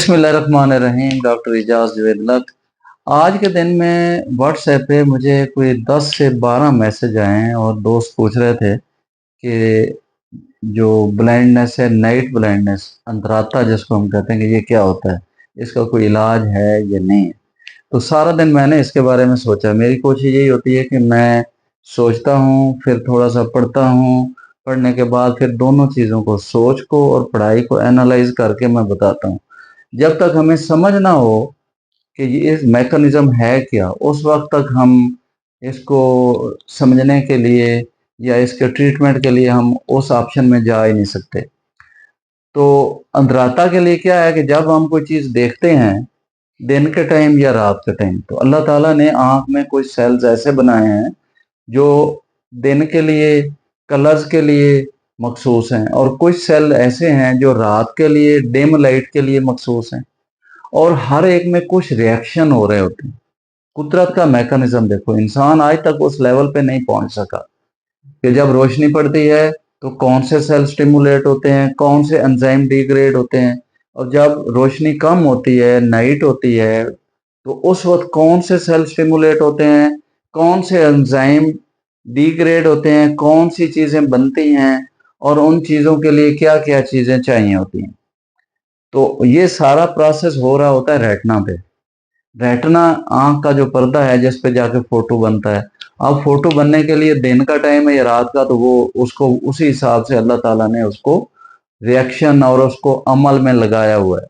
बिस्मिल्लाहिर्रहमानिर्रहीम। डॉक्टर इजाज़ जवेद। आज के दिन में व्हाट्सएप पे मुझे कोई 10 से 12 मैसेज आए हैं और दोस्त पूछ रहे थे कि जो ब्लाइंडनेस है, नाइट ब्लाइंडनेस, अंतरात्ता जिसको हम कहते हैं, कि ये क्या होता है, इसका कोई इलाज है या नहीं है। तो सारा दिन मैंने इसके बारे में सोचा। मेरी कोशिश यही होती है कि मैं सोचता हूँ, फिर थोड़ा सा पढ़ता हूँ, पढ़ने के बाद फिर दोनों चीज़ों को, सोच को और पढ़ाई को एनालाइज करके मैं बताता हूँ। जब तक हमें समझ ना हो कि ये इस मैकेनिज्म है क्या, उस वक्त तक हम इसको समझने के लिए या इसके ट्रीटमेंट के लिए हम उस ऑप्शन में जा ही नहीं सकते। तो अंतरात्ता के लिए क्या है कि जब हम कोई चीज़ देखते हैं दिन के टाइम या रात के टाइम, तो अल्लाह ताला ने आँख में कुछ सेल्स ऐसे बनाए हैं जो दिन के लिए, कलर्स के लिए मखसूस हैं, और कुछ सेल ऐसे हैं जो रात के लिए, डिम लाइट के लिए मखसूस हैं। और हर एक में कुछ रिएक्शन हो रहे होते हैं। कुदरत का मैकेनिज्म देखो, इंसान आज तक उस लेवल पे नहीं पहुंच सका कि जब रोशनी पड़ती है तो कौन से सेल स्टिमुलेट होते हैं, कौन से एंजाइम डिग्रेड होते हैं, और जब रोशनी कम होती है, नाइट होती है, तो उस वक्त कौन से सेल स्टिमुलेट होते हैं, कौन से एंजाइम डिग्रेड होते हैं, कौन सी चीजें बनती हैं, और उन चीजों के लिए क्या क्या चीजें चाहिए होती हैं। तो ये सारा प्रोसेस हो रहा होता है रेटिना पे। रेटिना आंख का जो पर्दा है जिस पे जाके फोटो बनता है। अब फोटो बनने के लिए दिन का टाइम है या रात का, तो वो उसको उसी हिसाब से अल्लाह ताला ने उसको रिएक्शन और उसको अमल में लगाया हुआ है।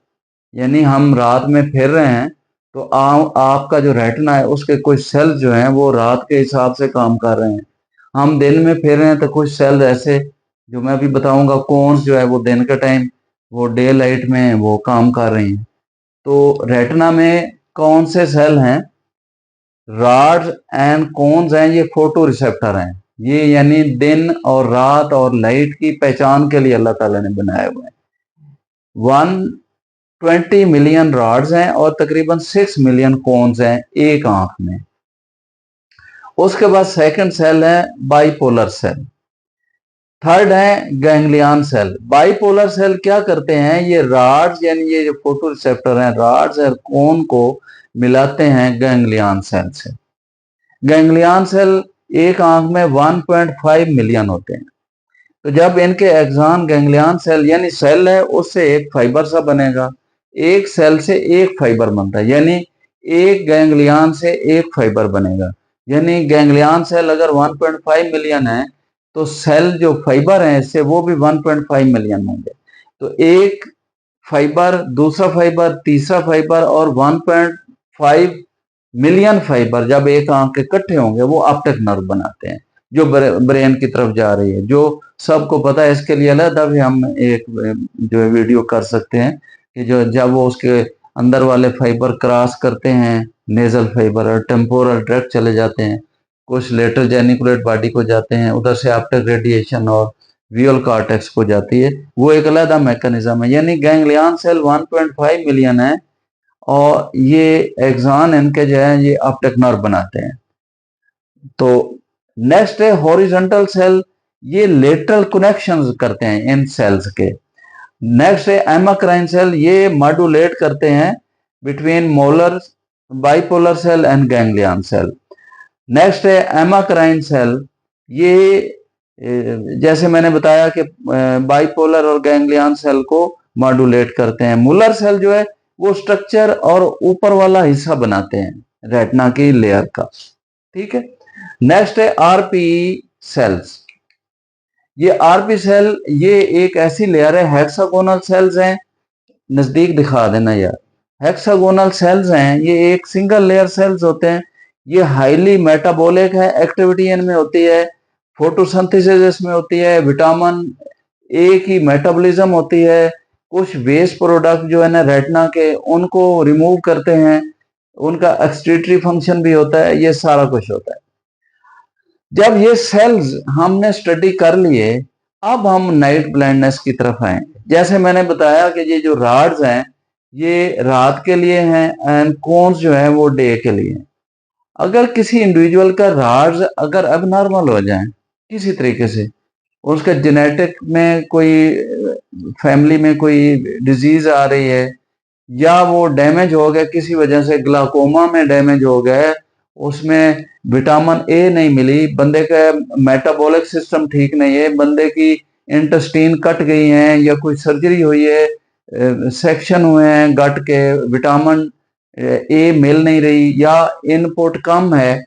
यानी हम रात में फिर रहे हैं तो आपका जो रेटिना है उसके कुछ सेल जो हैं वो रात के हिसाब से काम कर रहे हैं। हम दिन में फिर रहे हैं तो कुछ सेल ऐसे, जो मैं अभी बताऊंगा, कोन्स जो है वो दिन के टाइम, वो डे लाइट में वो काम कर रही हैं। तो रेटिना में कौन से सेल हैं, रॉड्स एंड कोन्स हैं, ये फोटो रिसेप्टर हैं। ये यानी दिन और रात और लाइट की पहचान के लिए अल्लाह ताला ने बनाए हुए हैं। 120 मिलियन रॉड्स हैं और तकरीबन 6 मिलियन कोन्स हैं एक आंख में। उसके बाद सेकंड सेल है बाइपोलर सेल। थर्ड है गैंग्लियन सेल। बाइपोलर सेल क्या करते हैं, ये रॉड्स यानी ये जो फोटो रिसेप्टर हैं, रॉड्स और कोन को मिलाते हैं गैंग्लियन सेल से। गैंग्लियन सेल एक आंख में 1.5 मिलियन होते हैं। तो जब इनके एक्सॉन गैंग्लियन सेल यानी सेल है, उससे एक फाइबर सा बनेगा। एक सेल से एक फाइबर बनता है, यानी एक गैंग्लियन से एक फाइबर बनेगा। यानी गैंग्लियन सेल अगर 1.5 मिलियन है तो सेल जो फाइबर है इससे वो भी 1.5 मिलियन होंगे। तो एक फाइबर, दूसरा फाइबर, तीसरा फाइबर और 1.5 मिलियन फाइबर जब एक आंख के इकट्ठे होंगे वो ऑप्टिक नर्व बनाते हैं, जो ब्रेन की तरफ जा रही है। जो सबको पता है, इसके लिए अलग भी हम एक जो है वीडियो कर सकते हैं कि जो जब वो उसके अंदर वाले फाइबर क्रॉस करते हैं, नेजल फाइबर और टेम्पोरल ट्रैक्ट चले जाते हैं, कुछ लेटर जेनिकुलेट बॉडी को जाते हैं, उधर से ऑप्टिक रेडिएशन और विजुअल कॉर्टेक्स को जाती है। वो एक अलग मैकेनिज्म है। यानी गैंग्लियन सेल 1.5 मिलियन है और ये एक्सॉन इनके जो है ये ऑप्टिक नर्व बनाते हैं। तो नेक्स्ट है हॉरिजॉन्टल सेल। ये लेटरल कनेक्शंस करते हैं इन सेल्स के। नेक्स्ट है एमाक्राइन सेल। ये मॉड्यूलेट करते हैं between Muller, bipolar cell and ganglion cell. Next है एमाक्राइन सेल। ये जैसे मैंने बताया कि बाइपोलर और गैंग्लियन सेल को मॉड्यूलेट करते हैं। मुलर सेल जो है वो स्ट्रक्चर और ऊपर वाला हिस्सा बनाते हैं रेटिना की लेयर का। ठीक है। नेक्स्ट है आरपी सेल्स। ये आरपी सेल ये एक ऐसी लेयर है, हेक्सागोनल सेल्स हैं, नजदीक दिखा देना यार। हेक्सागोनल सेल्स हैं, ये एक सिंगल लेयर सेल्स होते हैं। ये हाईली मेटाबॉलिक है, एक्टिविटी इनमें होती है, फोटोसिंथेसिस इसमें होती है, विटामिन ए की मेटाबॉलिज्म होती है, कुछ वेस्ट प्रोडक्ट जो है ना रेटिना के उनको रिमूव करते हैं, उनका एक्सक्रीटरी फंक्शन भी होता है, ये सारा कुछ होता है। जब ये सेल्स हमने स्टडी कर लिए, अब हम नाइट ब्लाइंडनेस की तरफ आए। जैसे मैंने बताया कि ये जो रॉड्स हैं ये रात के लिए हैं एंड कोन्स जो है वो डे के लिए हैं। अगर किसी इंडिविजुअल का रॉड्स अगर अब नॉर्मल हो जाए किसी तरीके से, उसका जेनेटिक में कोई, फैमिली में कोई डिजीज आ रही है या वो डैमेज हो गया किसी वजह से, ग्लाकोमा में डैमेज हो गया, उसमें विटामिन ए नहीं मिली, बंदे का मेटाबॉलिक सिस्टम ठीक नहीं है, बंदे की इंटेस्टीन कट गई हैं, या कोई सर्जरी हुई है, सेक्शन हुए हैं गट के, विटामिन ए मिल नहीं रही या इनपुट कम है,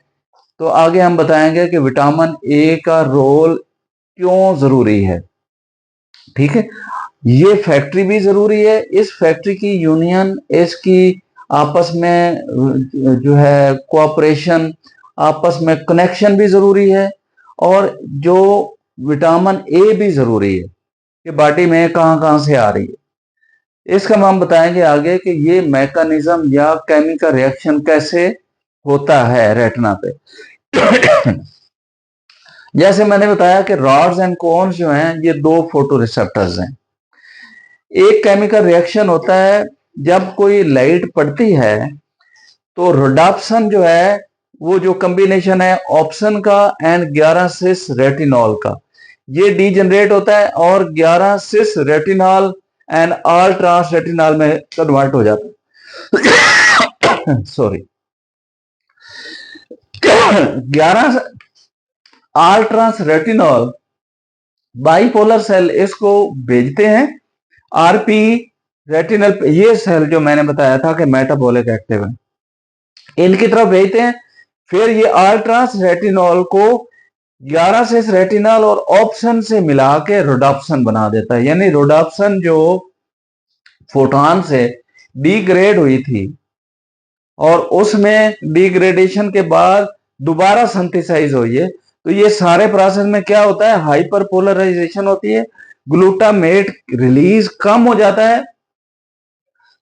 तो आगे हम बताएंगे कि विटामिन ए का रोल क्यों जरूरी है। ठीक है, ये फैक्ट्री भी जरूरी है, इस फैक्ट्री की यूनियन, इसकी आपस में जो है कोऑपरेशन, आपस में कनेक्शन भी जरूरी है, और जो विटामिन ए भी जरूरी है कि बॉडी में कहां कहां से आ रही है। इसका हम बताएंगे आगे कि ये मैकेनिज्म या केमिकल रिएक्शन कैसे होता है रेटिना पे। जैसे मैंने बताया कि रॉड्स एंड कोन्स जो हैं ये दो फोटो रिसेप्टर्स हैं। एक केमिकल रिएक्शन होता है जब कोई लाइट पड़ती है तो रोडाप्सन जो है, वो जो कॉम्बिनेशन है ऑप्शन का एंड 11 सिस रेटिनॉल का, ये डीजनरेट होता है और 11 cis retinol and all trans retinol में कन्वर्ट हो जाता है। Sorry, 11 all trans retinol bipolar cell इसको भेजते हैं आरपी रेटिनल, ये सेल जो मैंने बताया था कि मेटाबॉलिक एक्टिव है, इनकी तरफ भेजते हैं। फिर ये ऑल ट्रांस रेटिनॉल को 11 से रेटिनॉल और ऑप्शन से मिला के रोडाप्सन बना देता है, यानी रोडाप्सन जो फोटोन से डिग्रेड हुई थी और उसमें डिग्रेडेशन के बाद दोबारा सिंथेसाइज हुई है, तो ये सारे प्रोसेस में क्या होता है, हाइपर पोलराइजेशन होती है, ग्लूटामेट रिलीज कम हो जाता है,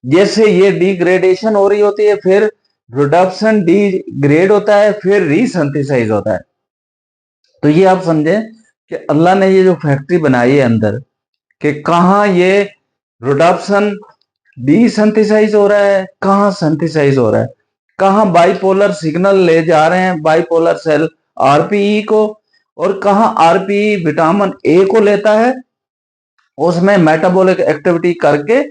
जैसे ये डिग्रेडेशन हो रही होती है, फिर रिडक्शन डिग्रेड होता है, फिर रीसिंथेसाइज होता है। तो ये आप समझे कि अल्लाह ने ये जो फैक्ट्री बनाई है अंदर, कि कहां ये रिडक्शन डीसिंथेसाइज हो रहा है, कहां सिंथेसाइज हो रहा है, कहां बाइपोलर सिग्नल ले जा रहे हैं बाइपोलर सेल आरपीई को, और कहां आरपीई विटामिन ए को लेता है, उसमें मेटाबॉलिक एक्टिविटी करके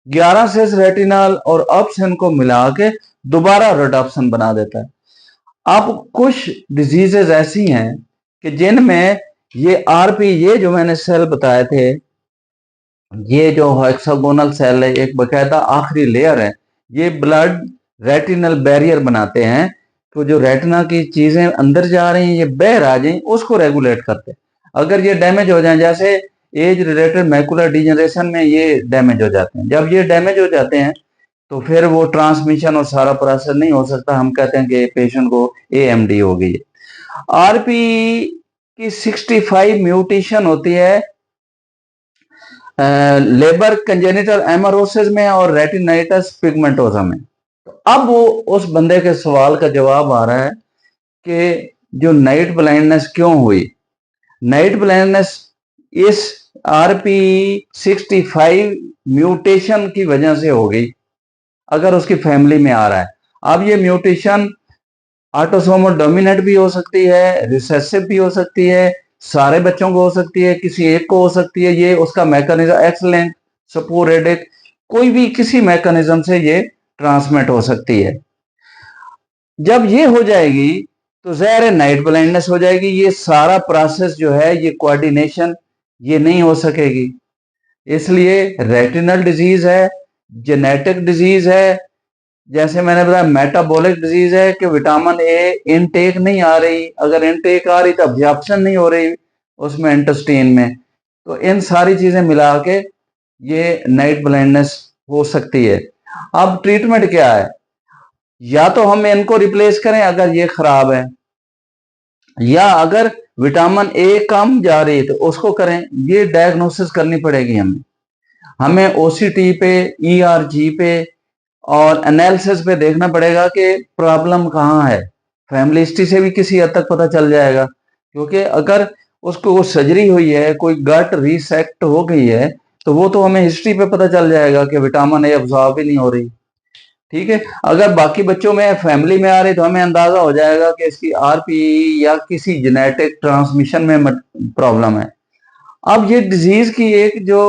11 से रेटिनॉल और ऑप्शन को मिला के दोबारा रिडक्शन बना देता है। अब कुछ डिजीजेज ऐसी हैं कि जिनमें ये आरपी, ये जो मैंने सेल बताए थे, ये जो हेक्सागोनल सेल है, एक बकायदा आखिरी लेयर है, ये ब्लड रेटिनल बैरियर बनाते हैं, तो जो रेटिना की चीजें अंदर जा रही हैं ये बाहर आ जाए उसको रेगुलेट करते हैं। अगर ये डैमेज हो जाए, जैसे एज रिलेटेड मैकुलर डिजनरेशन में ये डैमेज हो जाते हैं, जब ये डैमेज हो जाते हैं तो फिर वो ट्रांसमिशन और सारा प्रोसेस नहीं हो सकता, हम कहते हैं कि पेशेंट को एएमडी हो गई है। आरपी की 65 म्यूटेशन होती है लेबर कंजेनिटल एमरोसिस में और रेटिनाइटिस पिगमेंटोसा में। तो अब वो उस बंदे के सवाल का जवाब आ रहा है कि जो नाइट ब्लाइंडनेस क्यों हुई। नाइट ब्लाइंडनेस इस आरपी 65 म्यूटेशन की वजह से हो गई, अगर उसकी फैमिली में आ रहा है। अब ये म्यूटेशन ऑटोसोमल डोमिनेंट भी हो सकती है, रिसेसिव भी हो सकती है, सारे बच्चों को हो सकती है, किसी एक को हो सकती है, ये उसका मैकेनिज्म एक्स लिंक, स्पोरेडिक, कोई भी किसी मैकेनिज्म से ये ट्रांसमिट हो सकती है। जब ये हो जाएगी तो ज़ाहिर है नाइट ब्लाइंडनेस हो जाएगी, ये सारा प्रोसेस जो है, ये कोऑर्डिनेशन ये नहीं हो सकेगी, इसलिए रेटिनल डिजीज है, जेनेटिक डिजीज है, जैसे मैंने बताया मेटाबॉलिक डिजीज है कि विटामिन ए इनटेक नहीं आ रही, अगर इनटेक आ रही तो अब्जॉर्प्शन नहीं हो रही उसमें इंटेस्टाइन में, तो इन सारी चीजें मिला के ये नाइट ब्लाइंडनेस हो सकती है। अब ट्रीटमेंट क्या है, या तो हम इनको रिप्लेस करें अगर ये खराब है, या अगर विटामिन ए कम जा रही है तो उसको करें, ये डायग्नोसिस करनी पड़ेगी हमें ओसीटी पे, ईआरजी पे और एनालिसिस पे देखना पड़ेगा कि प्रॉब्लम कहाँ है। फैमिली हिस्ट्री से भी किसी हद तक पता चल जाएगा, क्योंकि अगर उसको सर्जरी हुई है, कोई गट रीसेक्ट हो गई है, तो वो तो हमें हिस्ट्री पे पता चल जाएगा कि विटामिन ए अब्जॉर्ब ही नहीं हो रही। ठीक है, अगर बाकी बच्चों में फैमिली में आ रही तो हमें अंदाजा हो जाएगा कि इसकी आरपी या किसी जेनेटिक ट्रांसमिशन में प्रॉब्लम है। अब ये डिजीज की एक जो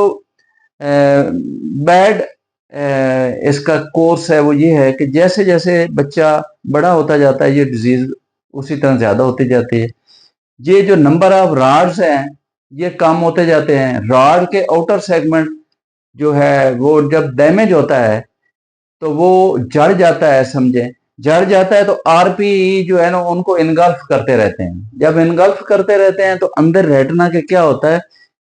बैड इसका कोर्स है वो ये है कि जैसे जैसे बच्चा बड़ा होता जाता है ये डिजीज उसी तरह ज्यादा होती जाती है। ये जो नंबर ऑफ रॉड्स हैं ये कम होते जाते हैं। रॉड के आउटर सेगमेंट जो है वो जब डैमेज होता है तो वो जड़ जाता है, समझे, जड़ जाता है तो आरपी जो है ना उनको इनगल्फ करते रहते हैं। जब इनगल्फ करते रहते हैं तो अंदर रेटिना के क्या होता है,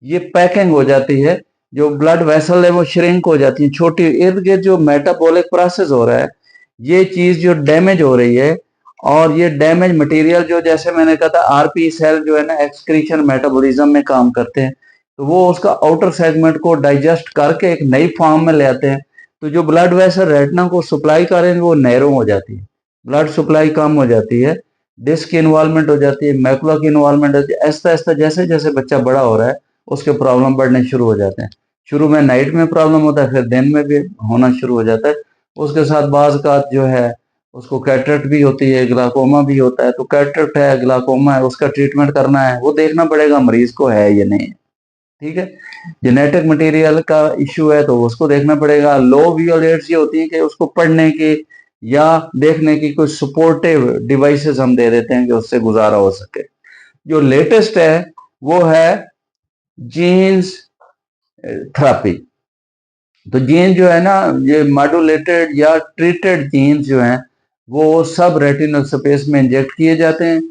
ये पैकिंग हो जाती है, जो ब्लड वेसल है वो श्रिंक हो जाती है, छोटी इर्द गिर्द जो मेटाबॉलिक प्रोसेस हो रहा है ये चीज जो डैमेज हो रही है। और ये डैमेज मटेरियल जो जैसे मैंने कहा था आरपी सेल जो है ना एक्सक्रीशन मेटाबॉलिज्म में काम करते हैं, तो वो उसका आउटर सेगमेंट को डाइजेस्ट करके एक नई फॉर्म में ले आते हैं। तो जो ब्लड वेसल रेटिना को सप्लाई करेंगे वो नैरो हो जाती है, ब्लड सप्लाई कम हो जाती है, डिस्क की इन्वॉल्वमेंट हो जाती है, मैकुला की इन्वॉल्वमेंट होती है। ऐसा ऐसा जैसे जैसे बच्चा बड़ा हो रहा है उसके प्रॉब्लम बढ़ने शुरू हो जाते हैं। शुरू में नाइट में प्रॉब्लम होता है, फिर दिन में भी होना शुरू हो जाता है। उसके साथ बाज का जो है उसको कैटरेक्ट भी होती है, ग्लाकोमा भी होता है। तो कैटरेक्ट है, ग्लाकोमा है, उसका ट्रीटमेंट करना है, वो देखना पड़ेगा मरीज को है या नहीं, ठीक है। जेनेटिक मटेरियल का इश्यू है तो उसको देखना पड़ेगा। लो विजुअल एड्स ये होती है कि उसको पढ़ने की या देखने की कोई सपोर्टिव डिवाइसेस हम दे देते हैं कि उससे गुजारा हो सके। जो लेटेस्ट है वो है जीन्स थेरेपी। तो जीन जो है ना ये मॉड्यूलेटेड या ट्रीटेड जीन्स जो हैं वो सब रेटिनल स्पेस में इंजेक्ट किए जाते हैं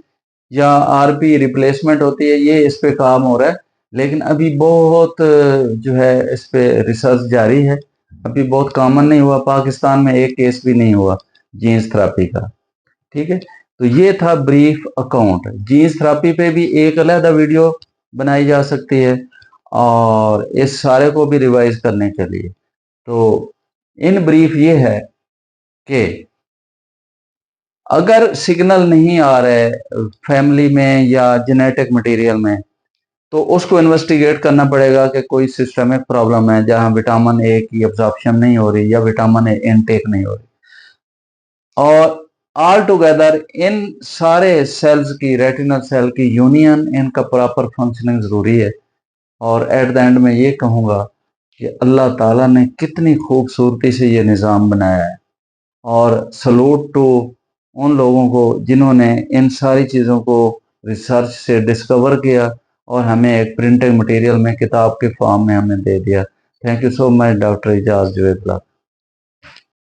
या आरपी रिप्लेसमेंट होती है, ये इस पे काम हो रहा है। लेकिन अभी बहुत जो है इस पे रिसर्च जारी है, अभी बहुत कॉमन नहीं हुआ, पाकिस्तान में एक केस भी नहीं हुआ जीन्स थेरेपी का, ठीक है। तो ये था ब्रीफ अकाउंट। जीन्स थेरेपी पे भी एक अलग वीडियो बनाई जा सकती है और इस सारे को भी रिवाइज करने के लिए। तो इन ब्रीफ ये है कि अगर सिग्नल नहीं आ रहे फैमिली में या जेनेटिक मटेरियल में तो उसको इन्वेस्टिगेट करना पड़ेगा कि कोई सिस्टमिक प्रॉब्लम है जहां विटामिन ए की एब्जॉर्प्शन नहीं हो रही या विटामिन ए इनटेक नहीं हो रही। और ऑल टुगेदर इन सारे सेल्स की, रेटिनल सेल की यूनियन, इनका प्रॉपर फंक्शनिंग जरूरी है। और एट द एंड में ये कहूँगा कि अल्लाह ताला ने कितनी खूबसूरती से ये निज़ाम बनाया है और सलूट टू उन लोगों को जिन्होंने इन सारी चीज़ों को रिसर्च से डिस्कवर किया और हमें एक प्रिंटेड मटेरियल में किताब के फॉर्म में हमें दे दिया। Thank you so much doctor Ijaz Javed.